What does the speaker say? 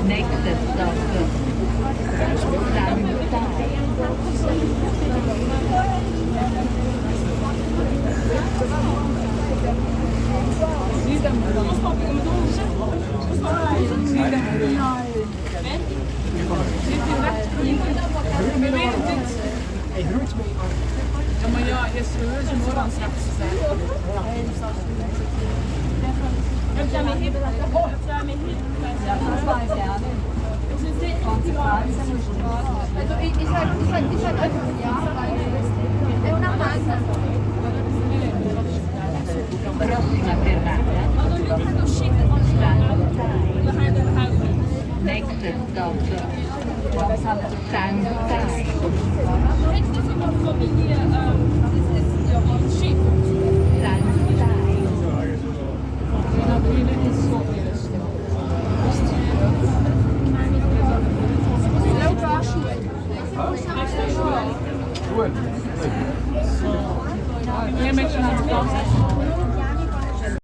Nächstes stop. Ja, maar ja, je is serieus een oor aan het zijn. Heb jij mij hip? Heb jij mij hip? Ja, dat is waar, ja. Also ich halt einfach ja, weil è una massa. Prossima fermata. Next stop. Shanghai. Kennst du noch Familie, das ist ja ein Schiff. Goed. Meer mensen aan het kant.